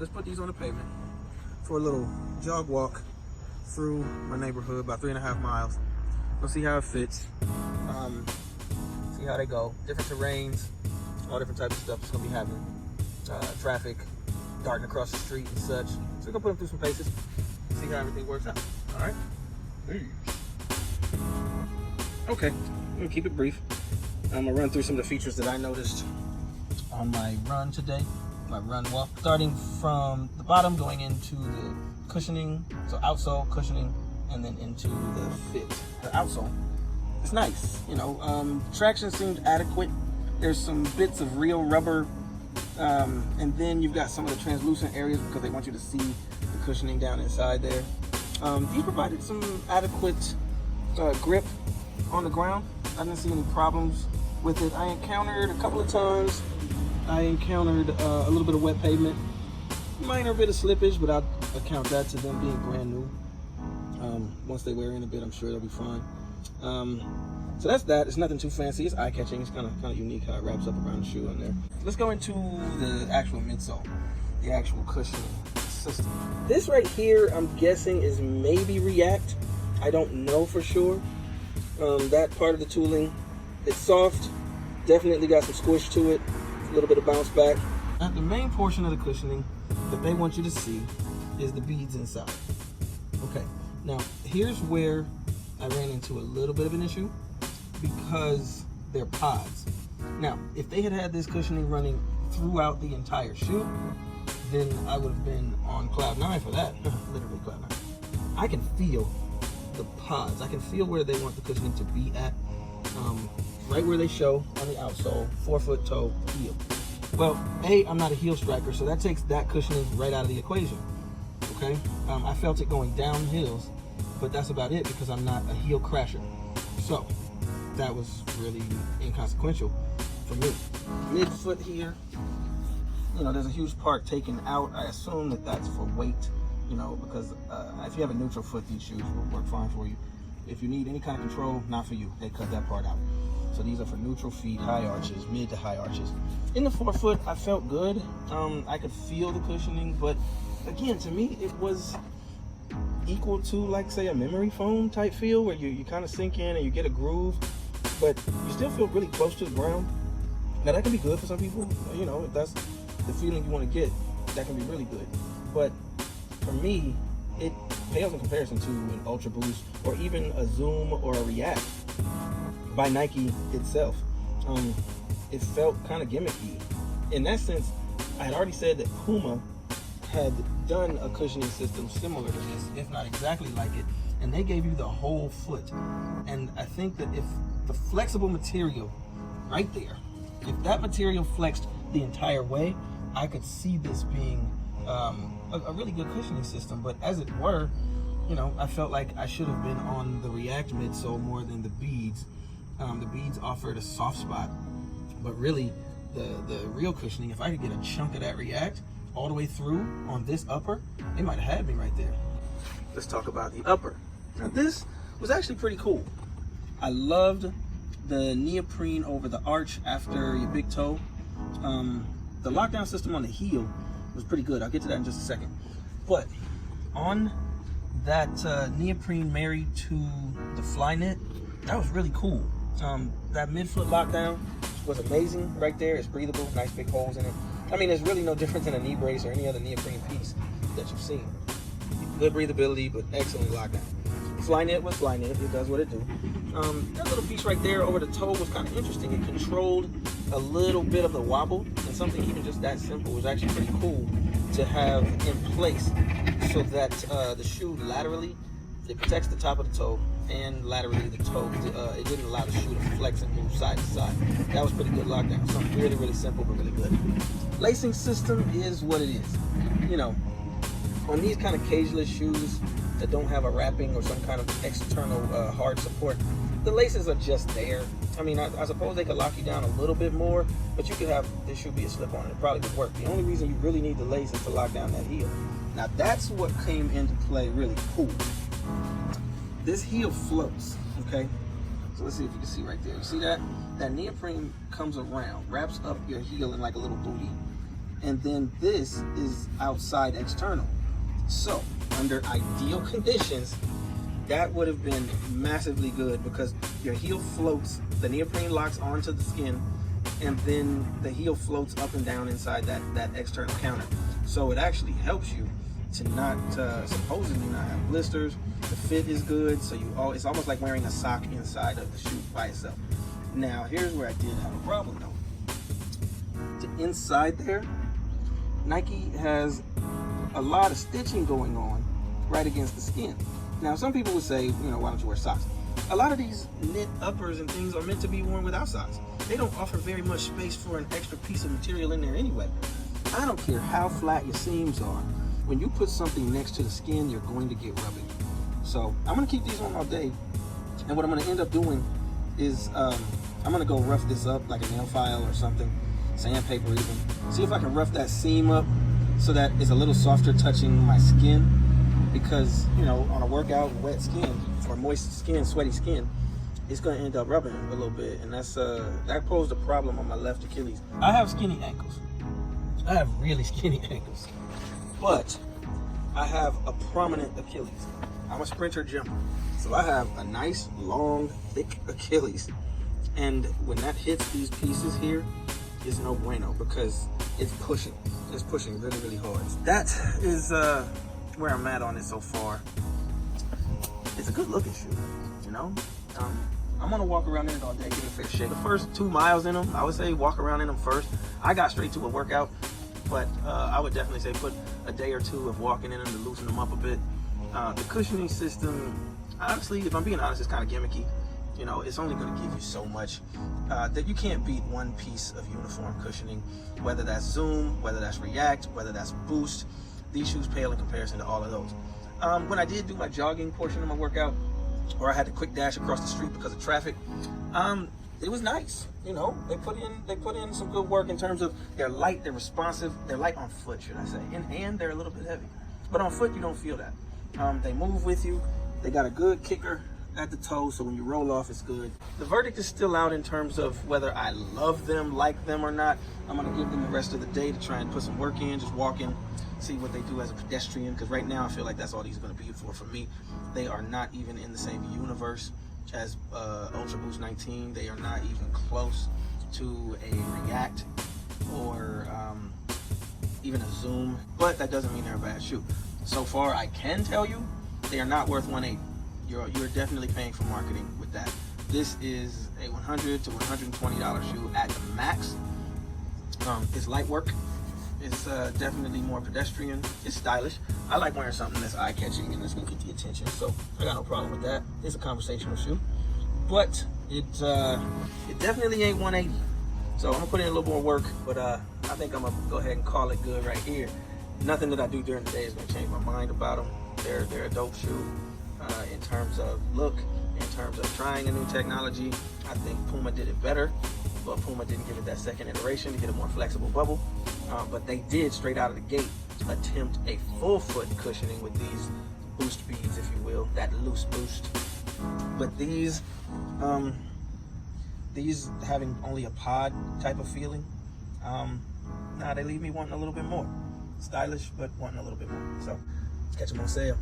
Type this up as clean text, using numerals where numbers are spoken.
let's put these on the pavement for a little jog walk through my neighborhood, about 3.5 miles. We'll see how it fits. See how they go. Different terrains, all different types of stuff that's gonna be happening. Traffic, darting across the street and such. So we're gonna put them through some paces, see how everything works out. All right. Okay, I'm gonna keep it brief. I'm gonna run through some of the features that I noticed on my run today, my run walk. Starting from the bottom, going into the cushioning, so outsole, cushioning, and then into the fit. The outsole, it's nice, you know. Traction seemed adequate. There's some bits of real rubber, and then you've got some of the translucent areas because they want you to see the cushioning down inside there. These provided some adequate grip on the ground. I didn't see any problems with it. I encountered a couple of times, I encountered a little bit of wet pavement, minor bit of slippage, but I'll account that to them being brand new. Once they wear in a bit, I'm sure they'll be fine. So that's that. It's nothing too fancy. It's eye-catching. It's kind of unique how it wraps up around the shoe in there. Let's go into the actual midsole, the actual cushioning system. This right here, I'm guessing, is maybe React. I don't know for sure. That part of the tooling, it's soft. Definitely got some squish to it. A little bit of bounce back. Now, the main portion of the cushioning that they want you to see is the beads inside. Okay. Now, here's where I ran into a little bit of an issue because they're pods. Now, if they had had this cushioning running throughout the entire shoe, then I would have been on cloud 9 for that. Literally cloud 9. I can feel the pods. I can feel where they want the cushioning to be at, right where they show on the outsole, 4-foot toe heel. Well, I'm not a heel striker, so that takes that cushioning right out of the equation. Okay, I felt it going down hills, but that's about it because I'm not a heel crasher. So that was really inconsequential for me. Mid-foot here, you know, there's a huge part taken out. I assume that that's for weight, you know, because if you have a neutral foot, these shoes will work fine for you. If you need any kind of control, not for you. They cut that part out. So these are for neutral feet, high arches, mid to high arches. In the 4-foot, I felt good. I could feel the cushioning, but again, to me, it was equal to, like, say, a memory foam type feel where you kind of sink in and you get a groove, but you still feel really close to the ground. Now, that can be good for some people. You know, if that's the feeling you want to get, that can be really good. But for me, it pales in comparison to an Ultra Boost or even a Zoom or a React by Nike itself. It felt kind of gimmicky. In that sense, I had already said that Puma had done a cushioning system similar to this, if not exactly like it, and they gave you the whole foot. And I think that if the flexible material right there, if that material flexed the entire way, I could see this being a really good cushioning system. But as it were, you know, I felt like I should have been on the React midsole more than the beads. The beads offered a soft spot, but really the real cushioning, if I could get a chunk of that React all the way through on this upper, they might have had me right there. Let's talk about the upper. Now, this was actually pretty cool. I loved the neoprene over the arch after your big toe. The lockdown system on the heel was pretty good. I'll get to that in just a second. But on that neoprene married to the fly knit, that was really cool. That mid-foot lockdown was amazing right there. It's breathable, nice big holes in it. I mean, there's really no difference in a knee brace or any other neoprene piece that you've seen. Good breathability, but excellent lockdown. Fly knit was fly knit. It does what it do. That little piece right there over the toe was kind of interesting. It controlled a little bit of the wobble, and something even just that simple was actually pretty cool to have in place so that the shoe laterally, it protects the top of the toe, and laterally the toe, it didn't allow the shoe to flex and move side to side. That was pretty good lockdown. Something really, really simple, but really good. Lacing system is what it is. You know, on these kind of cageless shoes that don't have a wrapping or some kind of external hard support, the laces are just there. I mean, I suppose they could lock you down a little bit more, but you could have this shoe be a slip-on and it probably would work. The only reason you really need the lace is to lock down that heel. Now, that's what came into play really cool. This heel floats, okay? So let's see if you can see right there. You see that? That neoprene comes around, wraps up your heel in like a little booty. and then this is outside external. So under ideal conditions, that would have been massively good, because your heel floats, the neoprene locks onto the skin, and then the heel floats up and down inside that external counter. So it actually helps you to not supposedly not have blisters. The fit is good, so it's almost like wearing a sock inside of the shoe by itself. Now here's where I did have a problem though. The inside there, Nike has a lot of stitching going on right against the skin. Now some people would say, why don't you wear socks? A lot of these knit uppers and things are meant to be worn without socks. They don't offer very much space for an extra piece of material in there anyway. I don't care how flat your seams are. When you put something next to the skin, you're going to get rubbing. So I'm gonna keep these on all day. And what I'm gonna end up doing is I'm gonna go rough this up like a nail file or something, sandpaper even. See if I can rough that seam up so that it's a little softer touching my skin. Because, on a workout, wet skin or moist skin, sweaty skin, it's gonna end up rubbing a little bit. And that posed a problem on my left Achilles. I have skinny ankles. I have really skinny ankles. But I have a prominent Achilles. I'm a sprinter jumper. So I have a nice, long, thick Achilles. And when that hits these pieces here, it's no bueno, because it's pushing. It's pushing really, really hard. That is where I'm at on it so far. It's a good looking shoe, I'm gonna walk around in it all day, give it a fair shake. The first 2 miles in them, I would say walk around in them first. I got straight to a workout. But I would definitely say put a day or two of walking in them to loosen them up a bit. The cushioning system, honestly, if I'm being honest, it's kind of gimmicky. It's only going to give you so much that you can't beat one piece of uniform cushioning, whether that's Zoom, whether that's React, whether that's Boost. These shoes pale in comparison to all of those. When I did do my jogging portion of my workout, or I had to quick dash across the street because of traffic, it was nice. They put in some good work in terms of they're light, they're responsive, they're light on foot, should I say. In hand, they're a little bit heavy, but on foot, you don't feel that. They move with you. They got a good kicker at the toe, so when you roll off, it's good. The verdict is still out in terms of whether I love them, like them or not. I'm gonna give them the rest of the day to try and put some work in, just walk in, see what they do as a pedestrian, because right now I feel like that's all these are gonna be for me. They are not even in the same universe as Ultra Boost 19. They are not even close to a React or even a Zoom, but that doesn't mean they're a bad shoe. So far, I can tell you they are not worth $180. You're definitely paying for marketing with that. This is a $100 to $120 shoe at the max. It's light work. It's definitely more pedestrian. It's stylish. I like wearing something that's eye-catching and that's gonna get the attention, so I got no problem with that. It's a conversational shoe, but it definitely ain't 180. So I'm gonna put in a little more work, but I think I'm gonna go ahead and call it good right here. Nothing that I do during the day is gonna change my mind about them. They're a dope shoe in terms of look, in terms of trying a new technology. I think Puma did it better, but Puma didn't give it that second iteration to get a more flexible bubble. But they did, straight out of the gate, attempt a full foot cushioning with these boost beads, if you will, that loose boost. But these having only a pod type of feeling, they leave me wanting a little bit more. Stylish, but wanting a little bit more. So, catch them on sale.